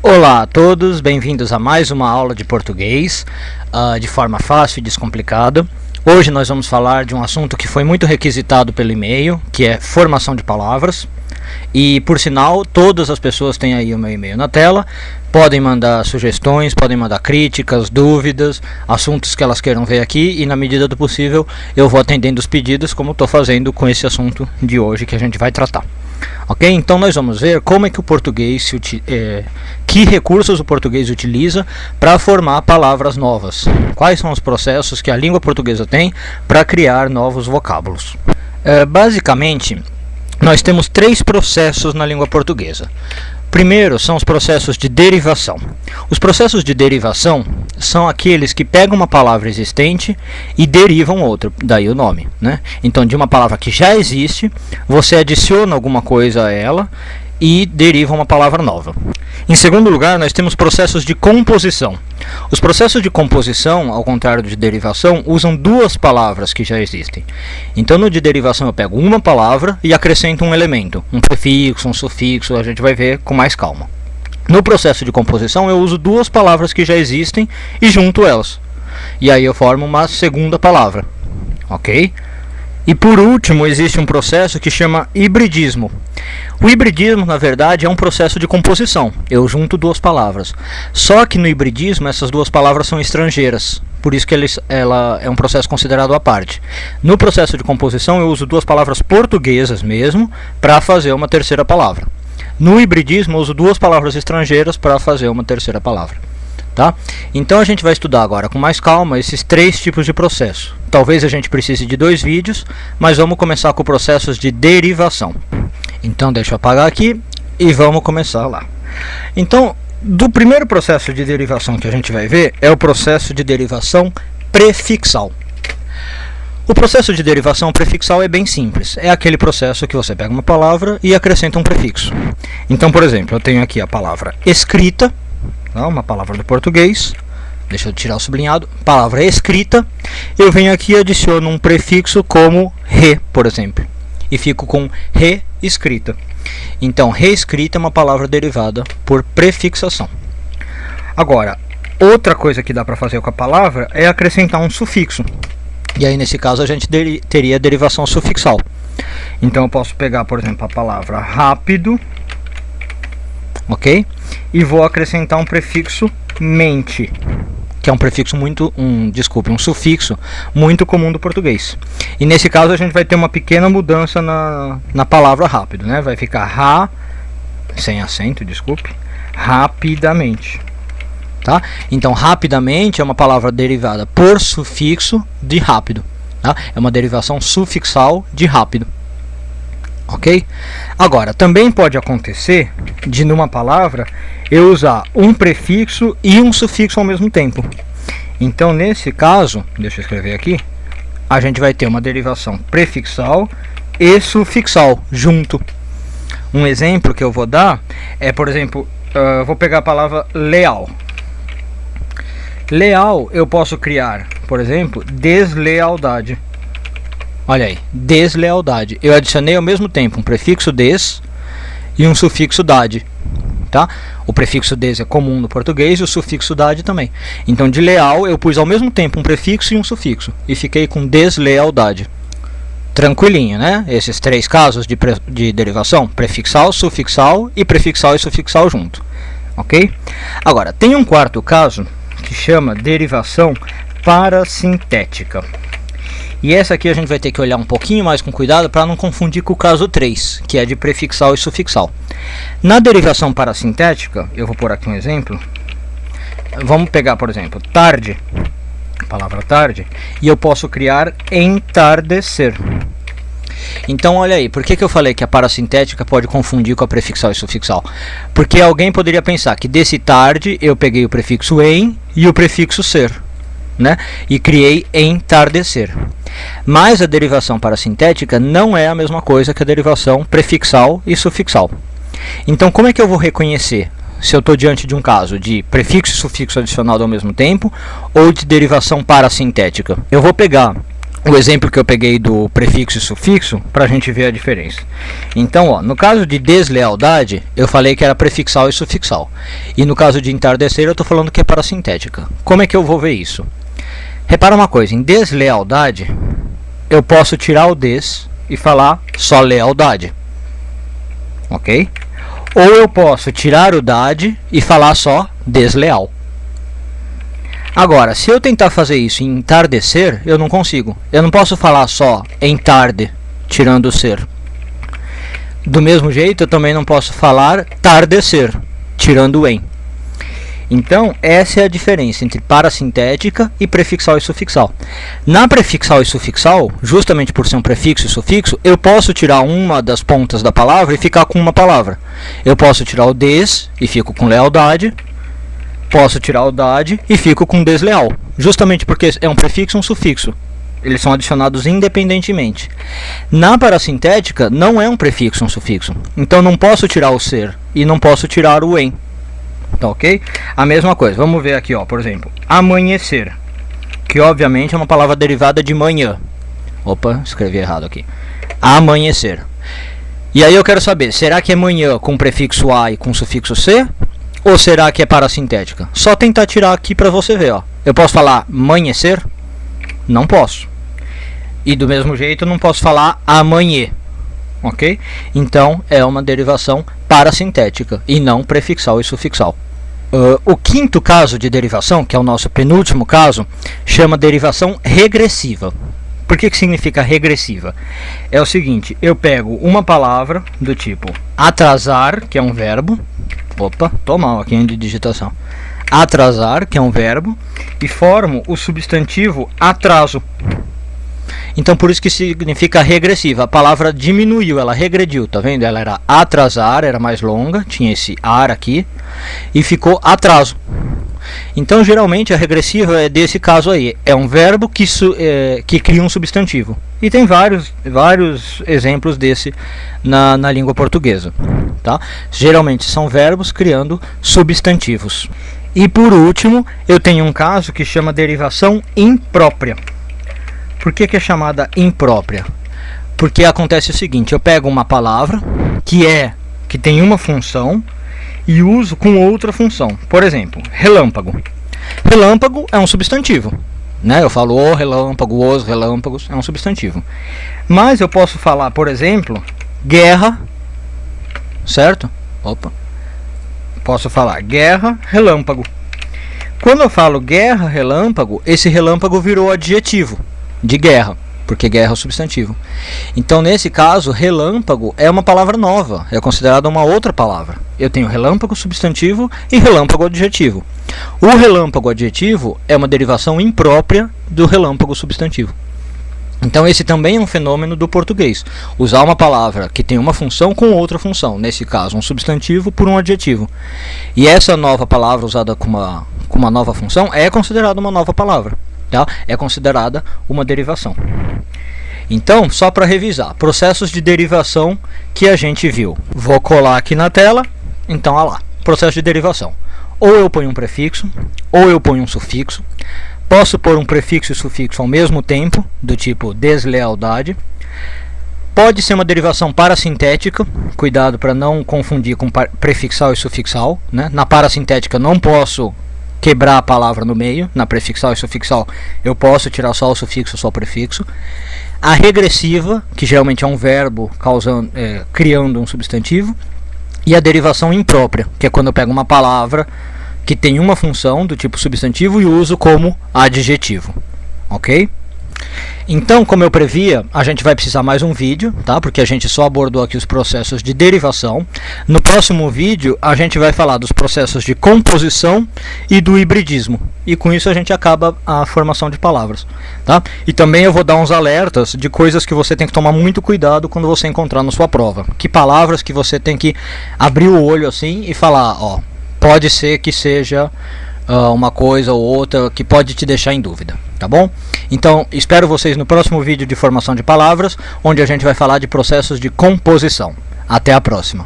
Olá a todos, bem-vindos a mais uma aula de português de forma fácil e descomplicada. Hoje nós vamos falar de um assunto que foi muito requisitado pelo e-mail, que é formação de palavras. E por sinal, todas as pessoas têm aí o meu e-mail na tela, podem mandar sugestões, podem mandar críticas, dúvidas, assuntos que elas queiram ver aqui, e na medida do possível eu vou atendendo os pedidos, como estou fazendo com esse assunto de hoje que a gente vai tratar. Ok? Então nós vamos ver como é que o português que recursos o português utiliza para formar palavras novas. Quais são os processos que a língua portuguesa tem para criar novos vocábulos. Basicamente, nós temos três processos na língua portuguesa. Primeiro são os processos de derivação. Os processos de derivação são aqueles que pegam uma palavra existente e derivam outra, daí o nome, né? Então, de uma palavra que já existe, você adiciona alguma coisa a ela e deriva uma palavra nova. Em segundo lugar, nós temos processos de composição. Os processos de composição, ao contrário de derivação, usam duas palavras que já existem. Então, no de derivação eu pego uma palavra e acrescento um elemento, um prefixo, um sufixo, a gente vai ver com mais calma. No processo de composição eu uso duas palavras que já existem e junto elas. E aí eu formo uma segunda palavra, ok? E por último, existe um processo que chama hibridismo. O hibridismo, na verdade, é um processo de composição. Eu junto duas palavras. Só que no hibridismo, essas duas palavras são estrangeiras. Por isso que ela é um processo considerado à parte. No processo de composição, eu uso duas palavras portuguesas mesmo para fazer uma terceira palavra. No hibridismo, eu uso duas palavras estrangeiras para fazer uma terceira palavra. Tá? Então a gente vai estudar agora com mais calma esses três tipos de processo. Talvez a gente precise de 2 vídeos, mas vamos começar com processos de derivação. Então deixa eu apagar aqui e vamos começar lá. Então, do primeiro processo de derivação que a gente vai ver é o processo de derivação prefixal. O processo de derivação prefixal é bem simples. É aquele processo que você pega uma palavra e acrescenta um prefixo. Então, por exemplo, eu tenho aqui a palavra escrita, uma palavra do português, deixa eu tirar o sublinhado, palavra escrita, eu venho aqui e adiciono um prefixo como re, por exemplo, e fico com reescrita. Então, reescrita é uma palavra derivada por prefixação. Agora, outra coisa que dá para fazer com a palavra é acrescentar um sufixo, e aí nesse caso a gente teria a derivação sufixal. Então eu posso pegar, por exemplo, a palavra rápido, ok? E vou acrescentar um prefixo mente, que é um prefixo um sufixo muito comum do português. E nesse caso a gente vai ter uma pequena mudança na palavra rápido, né? Vai ficar sem acento, desculpe, rapidamente. Tá? Então, rapidamente é uma palavra derivada por sufixo de rápido. Tá? É uma derivação sufixal de rápido. Ok? Agora, também pode acontecer de numa palavra eu usar um prefixo e um sufixo ao mesmo tempo. Então, nesse caso, deixa eu escrever aqui, a gente vai ter uma derivação prefixal e sufixal junto. Um exemplo que eu vou dar é, por exemplo, eu vou pegar a palavra leal. Leal eu posso criar, por exemplo, deslealdade. Olha aí, deslealdade. Eu adicionei ao mesmo tempo um prefixo des e um sufixo dade. Tá? O prefixo des é comum no português e o sufixo dade também. Então, de leal eu pus ao mesmo tempo um prefixo e um sufixo e fiquei com deslealdade. Tranquilinho, né? Esses três casos de derivação: prefixal, sufixal e sufixal junto. Ok? Agora, tem um quarto caso que chama derivação parasintética. E essa aqui a gente vai ter que olhar um pouquinho mais com cuidado para não confundir com o caso 3, que é de prefixal e sufixal. Na derivação parasintética, eu vou pôr aqui um exemplo. Vamos pegar, por exemplo, tarde, a palavra tarde, e eu posso criar entardecer. Então, olha aí, por que eu falei que a parasintética pode confundir com a prefixal e sufixal? Porque alguém poderia pensar que desse tarde eu peguei o prefixo em e o prefixo ser, né? E criei entardecer. Mas a derivação parasintética não é a mesma coisa que a derivação prefixal e sufixal. Então, como é que eu vou reconhecer se eu estou diante de um caso de prefixo e sufixo adicionado ao mesmo tempo ou de derivação parasintética? Eu vou pegar o exemplo que eu peguei do prefixo e sufixo para a gente ver a diferença. Então, ó, no caso de deslealdade, eu falei que era prefixal e sufixal. E no caso de entardecer, eu estou falando que é parasintética. Como é que eu vou ver isso? Repara uma coisa, em deslealdade, eu posso tirar o des e falar só lealdade. Ok? Ou eu posso tirar o dade e falar só desleal. Agora, se eu tentar fazer isso em entardecer, eu não consigo. Eu não posso falar só entarde, tirando o ser. Do mesmo jeito, eu também não posso falar tardecer, tirando o em. Então, essa é a diferença entre parasintética e prefixal e sufixal. Na prefixal e sufixal, justamente por ser um prefixo e sufixo, eu posso tirar uma das pontas da palavra e ficar com uma palavra. Eu posso tirar o des e fico com lealdade. Posso tirar o dade e fico com desleal, justamente porque é um prefixo e um sufixo. Eles são adicionados independentemente. Na parasintética, não é um prefixo e um sufixo. Então não posso tirar o ser e não posso tirar o em. Tá ok? A mesma coisa, vamos ver aqui, ó, por exemplo, amanhecer, que obviamente é uma palavra derivada de manhã. Opa, escrevi errado aqui. Amanhecer. E aí eu quero saber, será que é manhã com prefixo a e com sufixo c? Ou será que é parasintética? Só tentar tirar aqui para você ver, ó. Eu posso falar amanhecer? Não posso. E do mesmo jeito não posso falar amanhã. Ok? Então é uma derivação parasintética e não prefixal e sufixal. O quinto caso de derivação, que é o nosso penúltimo caso, chama derivação regressiva. Por que significa regressiva? É o seguinte, eu pego uma palavra do tipo atrasar, que é um verbo. Opa, tô mal aqui de digitação. Atrasar, que é um verbo, e formo o substantivo atraso. Então por isso que significa regressiva. A palavra diminuiu, ela regrediu, tá vendo? Ela era atrasar, era mais longa, tinha esse ar aqui, e ficou atraso. Então geralmente a regressiva é desse caso aí. É um verbo que cria um substantivo. E tem vários exemplos desse na língua portuguesa. Tá? Geralmente são verbos criando substantivos. E por último, eu tenho um caso que chama derivação imprópria. Por que é chamada imprópria? Porque acontece o seguinte, eu pego uma palavra que tem uma função e uso com outra função. Por exemplo, relâmpago. Relâmpago é um substantivo, né? Eu falo o relâmpago, os relâmpagos, é um substantivo. Mas eu posso falar, por exemplo, guerra, certo? Opa. Posso falar guerra, relâmpago. Quando eu falo guerra, relâmpago, esse relâmpago virou adjetivo de guerra, porque guerra é o substantivo. Então, nesse caso, relâmpago é uma palavra nova, é considerada uma outra palavra. Eu tenho relâmpago substantivo e relâmpago adjetivo. O relâmpago adjetivo é uma derivação imprópria do relâmpago substantivo. Então esse também é um fenômeno do português, usar uma palavra que tem uma função com outra função, nesse caso um substantivo por um adjetivo. E essa nova palavra usada com uma nova função é considerada uma nova palavra, tá? É considerada uma derivação. Então, só para revisar, processos de derivação que a gente viu. Vou colar aqui na tela, então olha lá, processo de derivação. Ou eu ponho um prefixo, ou eu ponho um sufixo. Posso pôr um prefixo e sufixo ao mesmo tempo, do tipo deslealdade. Pode ser uma derivação parasintética, cuidado para não confundir com prefixal e sufixal, né? Na parasintética não posso quebrar a palavra no meio, na prefixal e sufixal eu posso tirar só o sufixo, só o prefixo. A regressiva, que geralmente é um verbo criando um substantivo. E a derivação imprópria, que é quando eu pego uma palavra que tem uma função do tipo substantivo e uso como adjetivo, ok? Então, como eu previa, a gente vai precisar mais um vídeo, tá? Porque a gente só abordou aqui os processos de derivação. No próximo vídeo, a gente vai falar dos processos de composição e do hibridismo. E com isso a gente acaba a formação de palavras, tá? E também eu vou dar uns alertas de coisas que você tem que tomar muito cuidado quando você encontrar na sua prova. Que palavras que você tem que abrir o olho assim e falar, ó, pode ser que seja uma coisa ou outra que pode te deixar em dúvida, tá bom? Então, espero vocês no próximo vídeo de formação de palavras, onde a gente vai falar de processos de composição. Até a próxima!